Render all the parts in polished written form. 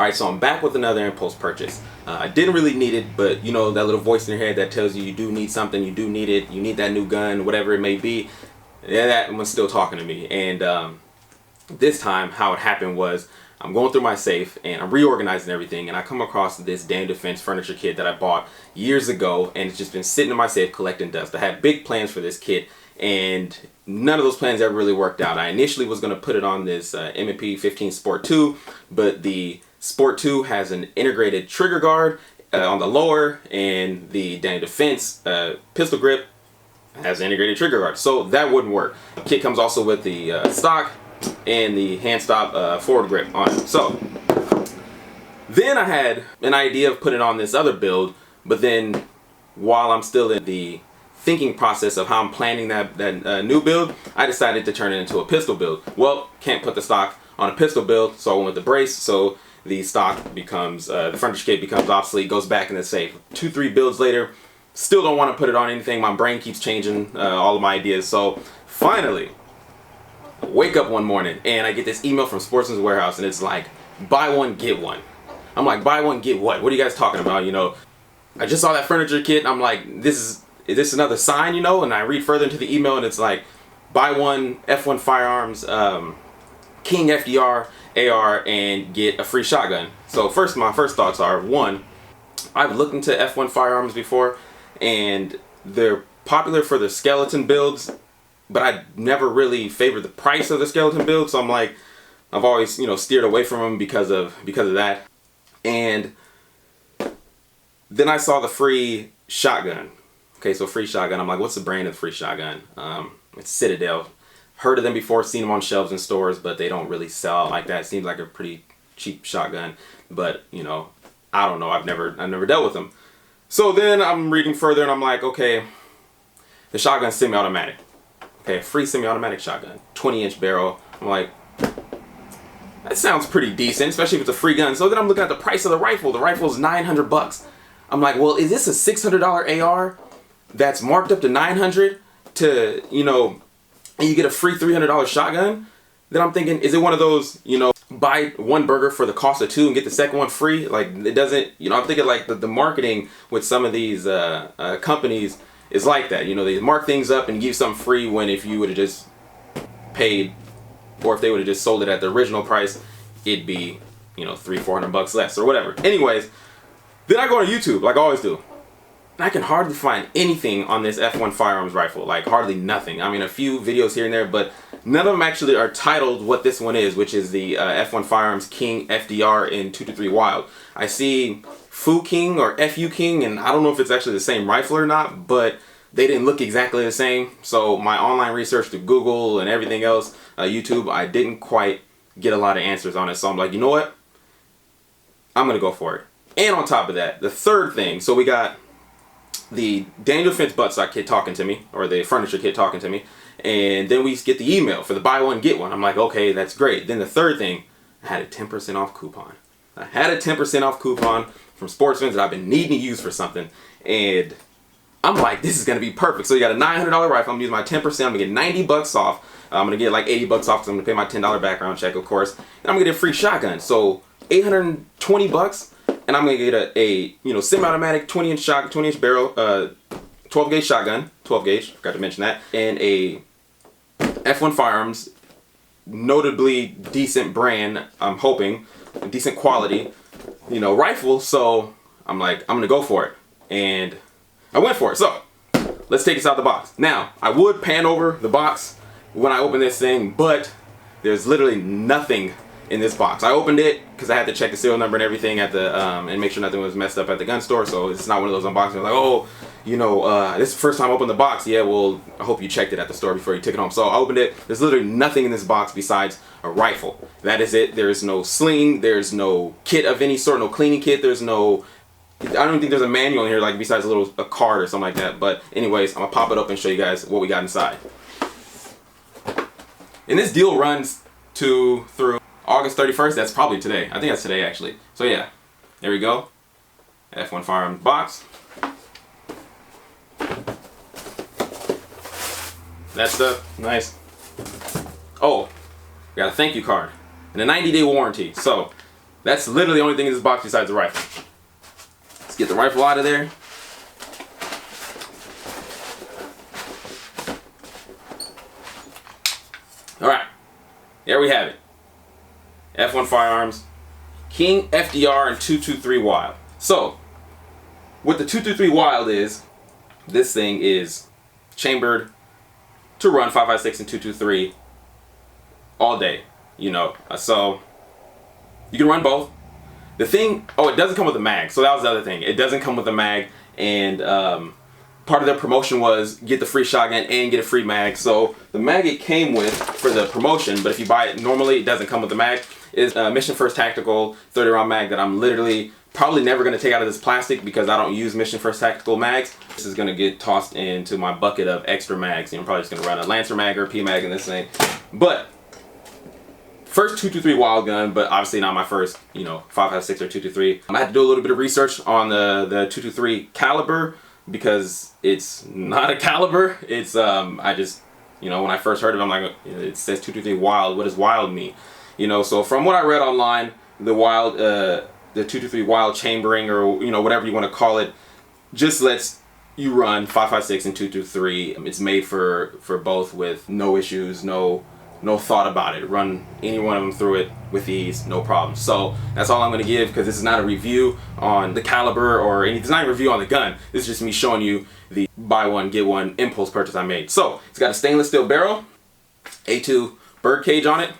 Alright, so I'm back with another impulse purchase. I didn't really need it, but you know that little voice in your head that tells you you do need something, you do need it, you need that new gun, whatever it may be. Yeah, that one's still talking to me. And this time, how it happened was, I'm going through my safe and I'm reorganizing everything, and I come across this Daniel Defense furniture kit that I bought years ago, and it's just been sitting in my safe collecting dust. I had big plans for this kit, and none of those plans ever really worked out. I initially was going to put it on this M&P 15 Sport 2, but the Sport 2 has an integrated trigger guard on the lower, and the Daniel Defense pistol grip has an integrated trigger guard, so that wouldn't work. The kit comes also with the stock and the hand stop forward grip on it. So then I had an idea of putting on this other build, but then while I'm still in the thinking process of how I'm planning that new build, I decided to turn it into a pistol build. Well, can't put the stock on a pistol build, so I went with the brace, so the stock becomes, the furniture kit becomes obsolete, goes back in the safe. 2-3 builds later, still don't want to put it on anything. My brain keeps changing all of my ideas. So finally, I wake up one morning and I get this email from Sportsman's Warehouse, and it's like, buy one, get one. I'm like, buy one, get what? What are you guys talking about? You know, I just saw that furniture kit, and I'm like, is this another sign, you know? And I read further into the email, and it's like, buy one F1 Firearms King FDR AR and get a free shotgun. So my first thoughts are, one, I've looked into F1 Firearms before, and they're popular for their skeleton builds, but I never really favored the price of the skeleton build, so I'm like, I've always, you know, steered away from them because of that. And then I saw the free shotgun. Okay, so free shotgun. I'm like, what's the brand of the free shotgun? It's Citadel. Heard of them before, seen them on shelves in stores, but they don't really sell like that. It seems like a pretty cheap shotgun, but you know, I don't know. I've never dealt with them. So then I'm reading further, and I'm like, okay, the shotgun's semi-automatic. Okay, a free semi-automatic shotgun, 20-inch barrel. I'm like, that sounds pretty decent, especially if it's a free gun. So then I'm looking at the price of the rifle. The rifle's $900. I'm like, well, is this a $600 AR that's marked up to $900 to, you know, and you get a free $300 shotgun? Then I'm thinking, is it one of those, you know, buy one burger for the cost of two and get the second one free? Like, it doesn't, you know, I'm thinking like the marketing with some of these companies is like that. You know, they mark things up and give you something free, when if you would have just paid, or if they would have just sold it at the original price, it'd be, you know, $300-400 less or whatever. Anyways, then I go to YouTube like I always do. I can hardly find anything on this F1 Firearms rifle, like hardly nothing. I mean, a few videos here and there, but none of them actually are titled what this one is, which is the F1 Firearms King FDR in 223 Wylde. I see Fu King or FU King, and I don't know if it's actually the same rifle or not, but they didn't look exactly the same. So my online research through Google and everything else, YouTube, I didn't quite get a lot of answers on it. So I'm like, you know what? I'm going to go for it. And on top of that, the third thing, so we got the Daniel Defense buttstock kit talking to me, or the furniture kit talking to me, and then we get the email for the buy one get one. I'm like, okay, that's great. Then the third thing, I had a 10% off coupon. I had a 10% off coupon from Sportsman's that I've been needing to use for something, and I'm like, this is gonna be perfect. So you got a $900 rifle. I'm using my 10%. I'm gonna get $90 off. I'm gonna get like $80 off because I'm gonna pay my $10 background check, of course, and I'm gonna get a free shotgun. So $820. And I'm gonna get a you know, semi-automatic 20-inch barrel, 12-gauge shotgun, 12 gauge, forgot to mention that, and a F1 Firearms, notably decent brand, I'm hoping, decent quality, you know, rifle. So I'm like, I'm gonna go for it, and I went for it. So let's take this out the box. Now, I would pan over the box when I open this thing, but there's literally nothing in this box. I opened it because I had to check the serial number and everything at the and make sure nothing was messed up at the gun store. So it's not one of those unboxings like, oh, you know, this is the first time I opened the box. Yeah, well, I hope you checked it at the store before you took it home. So I opened it. There's literally nothing in this box besides a rifle. That is it. There is no sling. There's no kit of any sort. No cleaning kit. There's no, I don't even think there's a manual in here, like besides a card or something like that. But anyways, I'm gonna pop it up and show you guys what we got inside. And this deal runs through August 31st, that's probably today. I think that's today, actually. So yeah, there we go. F1 Firearms box. That stuff, nice. Oh, got a thank you card and a 90-day warranty. So That's literally the only thing in this box besides the rifle. Let's get the rifle out of there. Alright, there we have it. F1 Firearms, King FDR and 223 Wylde. So, what the 223 Wylde is, this thing is chambered to run 5.56 and 223 all day, you know. So, you can run both. The thing, oh, it doesn't come with a mag. So that was the other thing. It doesn't come with a mag, and part of their promotion was get the free shotgun and get a free mag. So the mag it came with for the promotion, but if you buy it normally, it doesn't come with the mag, is a Mission First Tactical 30 round mag that I'm literally probably never going to take out of this plastic because I don't use Mission First Tactical mags. This is going to get tossed into my bucket of extra mags. I'm probably just going to run a Lancer mag or a P mag in this thing. But first 223 Wylde gun, but obviously not my first, you know, 5.56 or 223. I had to do a little bit of research on the 223 caliber because it's not a caliber. It's I just, you know, when I first heard of it, I'm like, it says 223 Wylde. What does Wylde mean? You know, so from what I read online, the Wylde, the 223 Wylde chambering, or you know, whatever you want to call it, just lets you run 5.56 and 223. It's made for both with no issues, no thought about it. Run any one of them through it with ease, no problem. So that's all I'm going to give, because this is not a review on the caliber or any. It's not a review on the gun. This is just me showing you the buy one get one impulse purchase I made. So it's got a stainless steel barrel, A2 bird cage on it.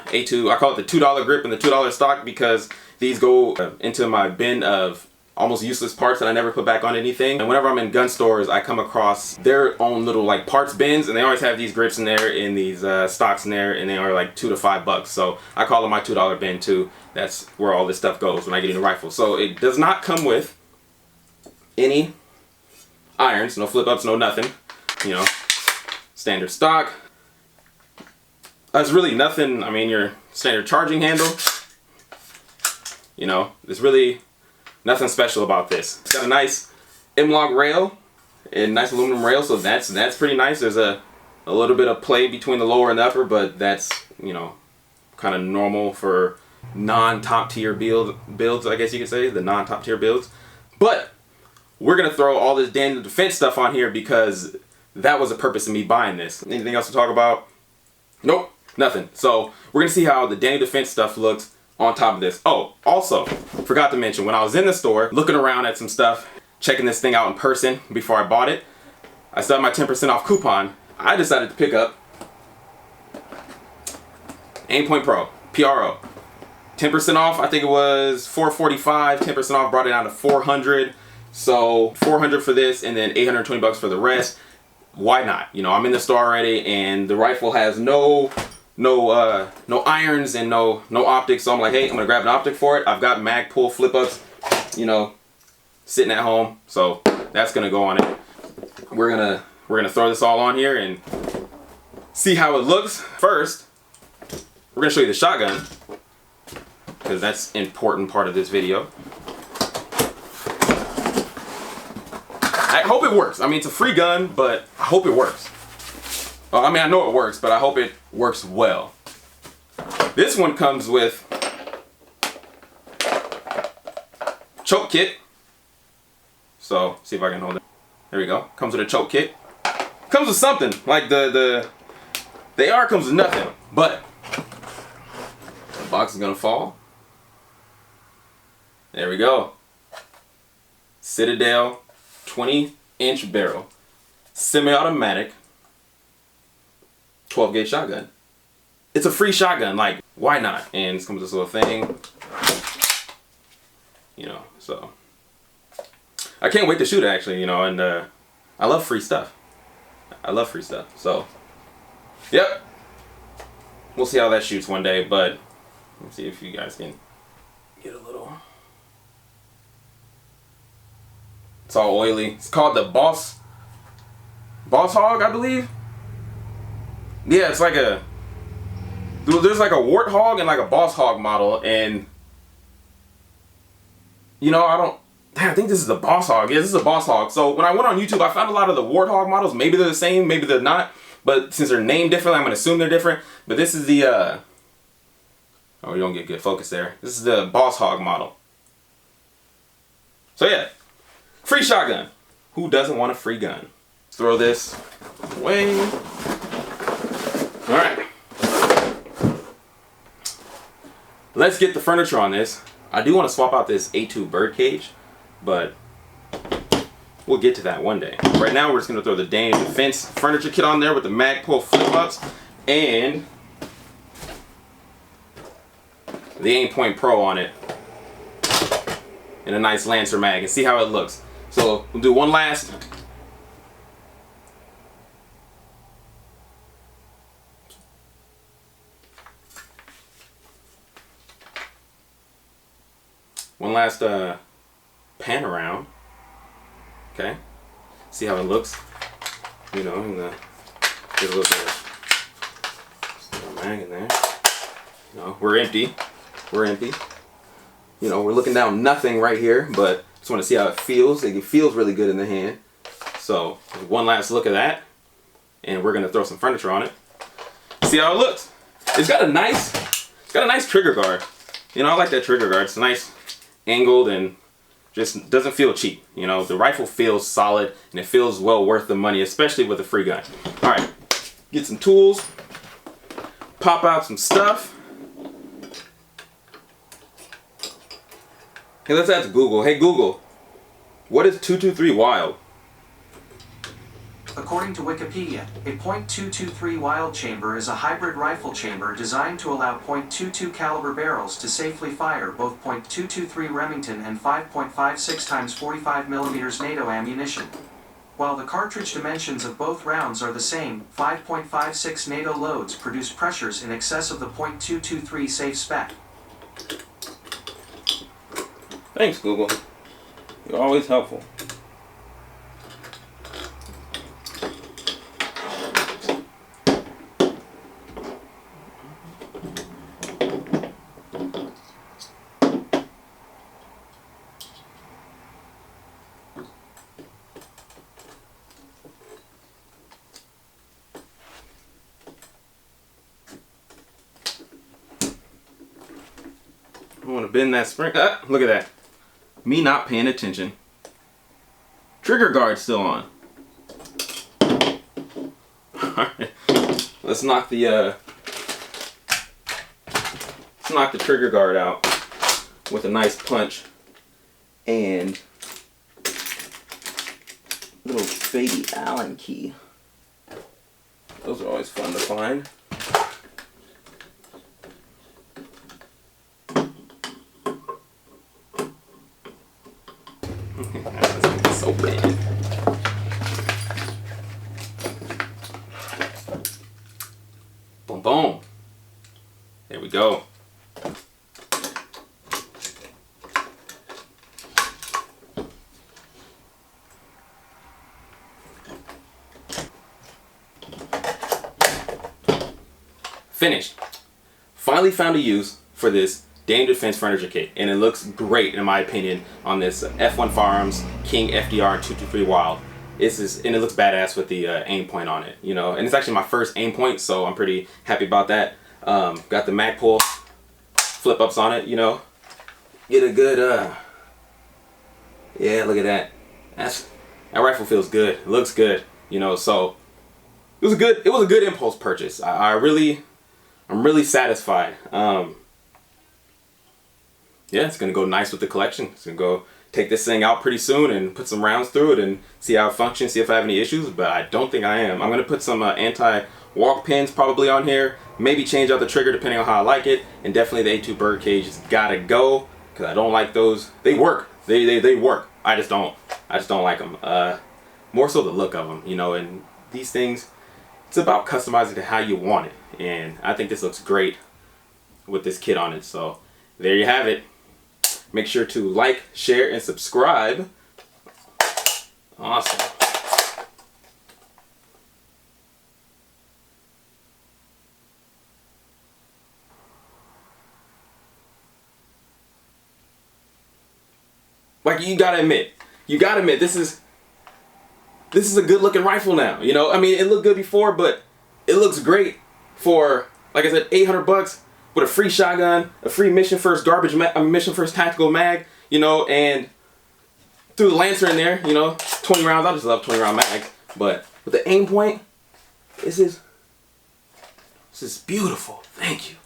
A2, I call it the $2 grip and the $2 stock because these go into my bin of almost useless parts that I never put back on anything. And whenever I'm in gun stores, I come across their own little like parts bins, and they always have these grips in there and these stocks in there, and they are like $2 to $5. So I call it my $2 bin too. That's where all this stuff goes when I get into rifles. So it does not come with any irons, no flip ups, no nothing. You know, standard stock. There's really nothing. I mean, your standard charging handle. You know, there's really nothing special about this. It's got a nice M-Log rail, a nice aluminum rail, so that's pretty nice. There's a little bit of play between the lower and the upper, but that's, you know, kind of normal for non-top tier builds, I guess you could say, the non-top tier builds. But we're gonna throw all this Daniel Defense stuff on here because that was the purpose of me buying this. Anything else to talk about? Nope, nothing. So we're gonna see how the Daniel Defense stuff looks on top of this. Oh, also, forgot to mention, when I was in the store looking around at some stuff, checking this thing out in person before I bought it, I still had my 10% off coupon. I decided to pick up Aimpoint Pro, PRO. 10% off, I think it was $445, 10% off brought it down to $400. So $400 for this and then $820 for the rest. Why not? You know, I'm in the store already and the rifle has no irons and no optics, so I'm like, hey, I'm gonna grab an optic for it. I've got mag pull flip ups, you know, sitting at home, so that's gonna go on it. We're gonna throw this all on here and see how it looks. First, we're gonna show you the shotgun because that's an important part of this video. I hope it works. I mean, it's a free gun, but I hope it works. I mean, I know it works, but I hope it works well. This one comes with choke kit. So, see if I can hold it. There we go. Comes with a choke kit. Comes with something. Like the AR comes with nothing. But the box is gonna fall. There we go. Citadel 20-inch barrel. Semi-automatic. 12-gauge shotgun. It's a free shotgun, like, why not? And it comes with this little thing, you know, so I can't wait to shoot it, actually, you know, and I love free stuff. I love free stuff, so yep, we'll see how that shoots one day, but let's see if you guys can get a little. It's all oily. It's called the Boss Hog, I believe. Yeah, it's like there's like a Warthog and like a Boss Hog model, and you know, I think this is the Boss Hog. Yeah, this is a Boss Hog. So when I went on YouTube, I found a lot of the Warthog models. Maybe they're the same, maybe they're not, but since they're named differently, I'm gonna assume they're different. But this is the Oh, you don't get good focus there. This is the Boss Hog model. So yeah, free shotgun. Who doesn't want a free gun? Let's throw this away. All right. Let's get the furniture on this. I do want to swap out this A2 birdcage, but we'll get to that one day. Right now, we're just going to throw the Danish Defense furniture kit on there with the Magpul flip-ups and the Aimpoint Pro on it and a nice Lancer mag and see how it looks. So we'll do one last pan around. Okay, see how it looks. You know, and get a little bit of mag in there. You know, we're empty. We're empty. You know, we're looking down nothing right here, but just want to see how it feels. It feels really good in the hand. So one last look at that, and we're gonna throw some furniture on it. See how it looks. It's got a nice trigger guard. You know, I like that trigger guard. It's nice, angled, and just doesn't feel cheap. You know, the rifle feels solid and it feels well worth the money, especially with a free gun. All right, get some tools, pop out some stuff. Hey, let's ask Google. Hey Google, what is 223 Wylde? According to Wikipedia, a .223 Wylde chamber is a hybrid rifle chamber designed to allow .22 caliber barrels to safely fire both .223 Remington and 5.56 times 45 mm NATO ammunition. While the cartridge dimensions of both rounds are the same, 5.56 NATO loads produce pressures in excess of the .223 safe spec. Thanks, Google. You're always helpful. I want to bend that spring. Look at that. Me not paying attention. Trigger guard still on. Alright. Let's knock the trigger guard out with a nice punch and a little baby Allen key. Those are always fun to find. So bad. Boom, boom. There we go. Finished. Finally found a use for this Danish Defense furniture kit, and it looks great in my opinion on this F1 Firearms King FDR 223 Wylde. And it looks badass with the aim point on it, you know. And it's actually my first aim point, so I'm pretty happy about that. Got the Magpul flip ups on it, you know. Get a good yeah, look at that. That rifle feels good. It looks good, you know. So it was a good impulse purchase. I'm really satisfied. Yeah, it's gonna go nice with the collection. It's gonna go take this thing out pretty soon and put some rounds through it and see how it functions, see if I have any issues, but I don't think I am. I'm gonna put some anti-walk pins probably on here, maybe change out the trigger depending on how I like it, and definitely the A2 birdcage has gotta go, because I don't like those. They work, they work. I just don't like them. More so the look of them, you know, and these things, it's about customizing to how you want it, and I think this looks great with this kit on it. So there you have it. Make sure to like, share, and subscribe. Awesome. Like, you gotta admit, this is a good looking rifle now. You know, I mean, it looked good before, but it looks great for, like I said, 800 bucks. with a free shotgun, a free mission first mission first tactical mag, you know, and threw the Lancer in there, you know, 20 rounds. I just love 20 round mags. But with the aim point, this is beautiful. Thank you.